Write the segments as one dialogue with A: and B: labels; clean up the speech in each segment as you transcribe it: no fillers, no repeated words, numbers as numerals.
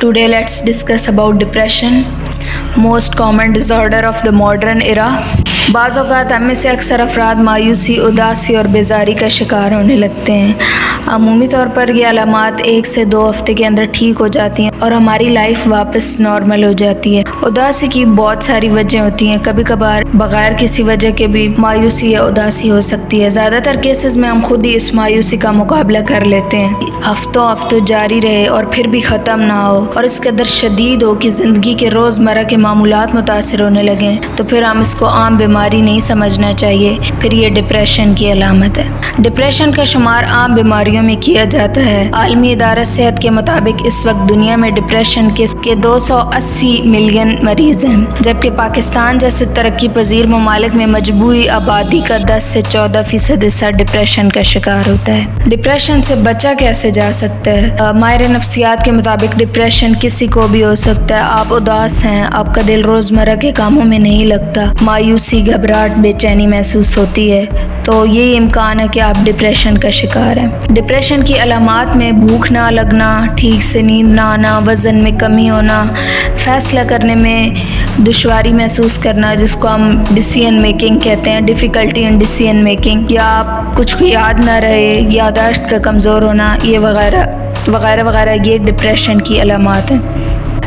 A: Today let's discuss about depression, most common disorder of the modern era. بعض اوقات ہم میں سے اکثر افراد مایوسی، اداسی اور بیزاری کا شکار ہونے لگتے ہیں۔ عمومی طور پر یہ علامات 1 سے 2 ہفتے کے اندر ٹھیک ہو جاتی ہیں اور ہماری لائف واپس نارمل ہو جاتی ہے۔ اداسی کی بہت ساری وجہ ہوتی ہیں، کبھی کبھار بغیر کسی وجہ کے بھی مایوسی یا اداسی ہو سکتی ہے۔ زیادہ تر کیسز میں ہم خود ہی اس مایوسی کا مقابلہ کر لیتے ہیں، ہفتوں جاری رہے اور پھر بھی ختم نہ ہو اور اس قدر شدید ہو کہ زندگی کے روزمرہ کے معمولات متاثر ہونے لگیں، تو پھر ہم اس کو عام بیماری نہیں سمجھنا چاہیے، پھر یہ ڈپریشن کی علامت ہے۔ ڈپریشن کا شمار عام بیماریوں میں کیا جاتا ہے۔ عالمی ادارہ صحت کے مطابق اس وقت دنیا میں ڈپریشن کے 280 ملین مریض ہیں، جبکہ پاکستان جیسے ترقی پذیر ممالک میں مجموعی آبادی کا 10 سے 14% حصہ ڈپریشن کا شکار ہوتا ہے۔ ڈپریشن سے بچا کیسے جا سکتا ہے؟ ماہر نفسیات کے مطابق ڈپریشن کسی کو بھی ہو سکتا ہے۔ آپ اداس ہیں، آپ کا دل روزمرہ کے کاموں میں نہیں لگتا، مایوسی، گھبراہٹ، بے چینی محسوس ہوتی ہے، تو یہ امکان ہے کہ آپ ڈپریشن کا شکار ہیں۔ ڈپریشن کی علامات میں بھوک نہ لگنا، ٹھیک سے نیند نہ آنا، وزن میں کمی ہونا، فیصلہ کرنے میں دشواری محسوس کرنا جس کو ہم ڈیسیژن میکنگ کہتے ہیں، ڈیفیکلٹی ان ڈیسیژن میکنگ، یا آپ کچھ کو یاد نہ رہے، یادداشت کا کمزور ہونا، یہ وغیرہ وغیرہ، یہ ڈپریشن کی علامات ہیں۔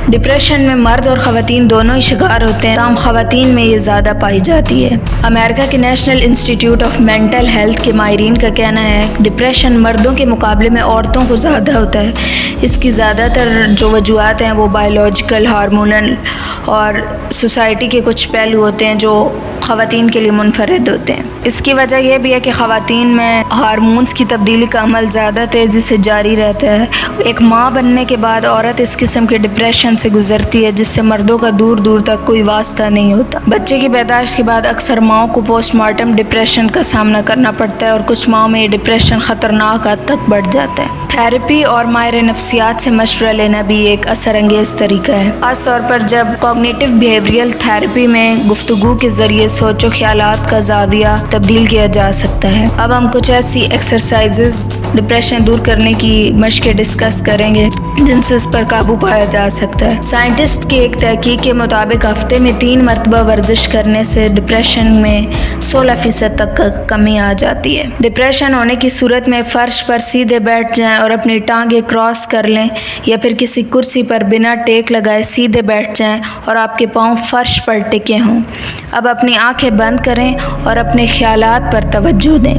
A: ڈپریشن میں مرد اور خواتین دونوں ہی شکار ہوتے ہیں، تاہم خواتین میں یہ زیادہ پائی جاتی ہے۔ امریکہ کے نیشنل انسٹی ٹیوٹ آف مینٹل ہیلتھ کے ماہرین کا کہنا ہے ڈپریشن مردوں کے مقابلے میں عورتوں کو زیادہ ہوتا ہے۔ اس کی زیادہ تر جو وجوہات ہیں وہ بایولوجیکل، ہارمونل اور سوسائٹی کے کچھ پہلو ہوتے ہیں جو خواتین کے لیے منفرد ہوتے ہیں۔ اس کی وجہ یہ بھی ہے کہ خواتین میں ہارمونز کی تبدیلی کا عمل زیادہ تیزی سے جاری رہتا ہے۔ ایک ماں بننے کے بعد عورت اس قسم کے ڈپریشن سے گزرتی ہے جس سے مردوں کا دور تک کوئی واسطہ نہیں ہوتا۔ بچے کی پیدائش کے بعد اکثر ماؤں کو پوسٹ مارٹم ڈپریشن کا سامنا کرنا پڑتا ہے اور کچھ ماؤں میں یہ ڈپریشن خطرناک حد تک بڑھ جاتا ہے۔ تھیراپی اور ماہر نفسیات سے مشورہ لینا بھی ایک اثر انگیز طریقہ ہے، خاص طور پر جب کوگنیٹو بیہیویئرل تھیراپی میں گفتگو کے ذریعے سوچ و خیالات کا زاویہ تبدیل کیا جا سکتا ہے۔ اب ہم کچھ ایسی ایکسرسائزز ڈپریشن دور کرنے کی مشقیں ڈسکس کریں گے جن سے اس پر قابو پایا جا سکتا ہے۔ سائنٹسٹ کی ایک تحقیق کے مطابق ہفتے میں 3 مرتبہ ورزش کرنے سے ڈپریشن میں 16% تک کمی آ جاتی ہے۔ ڈپریشن ہونے کی صورت میں فرش پر سیدھے بیٹھ جائیں اور اپنی ٹانگیں کراس کر لیں، یا پھر کسی کرسی پر بنا ٹیک لگائے سیدھے بیٹھ جائیں اور آپ کے پاؤں فرش پر ٹکے ہوں۔ اب اپنی آنکھیں بند کریں اور اپنے خیالات پر توجہ دیں۔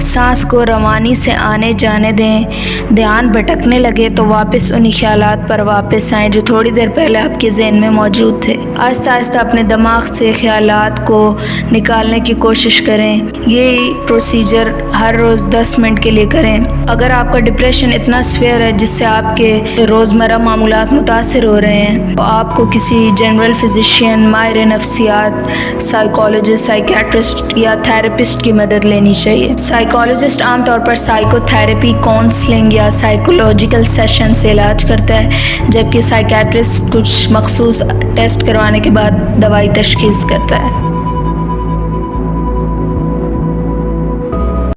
A: سانس کو روانی سے آنے جانے دیں۔ دھیان بھٹکنے لگے تو واپس انہی خیالات پر واپس آئیں جو تھوڑی دیر پہلے آپ کے ذہن میں موجود تھے۔ آہستہ آہستہ اپنے دماغ سے خیالات کو نکالنے کی کوشش کریں۔ یہ پروسیجر ہر روز 10 منٹ کے لیے کریں۔ اگر آپ کا ڈپریشن اتنا سیویئر ہے جس سے آپ کے روزمرہ معمولات متاثر ہو رہے ہیں تو آپ کو کسی جنرل فزیشین، ماہر نفسیات، سائیکالوجسٹ، سائیکیٹرسٹ یا تھراپسٹ کی مدد لینی چاہیے۔ سائیکالوجسٹ عام طور پر سائیکو تھراپی، کاؤنسلنگ یا سائیکولوجیکل سیشن سے علاج کرتا ہے، جبکہ سائیکیٹرسٹ کچھ مخصوص ٹیسٹ کروانے کے بعد دوائی تشخیص کرتا ہے۔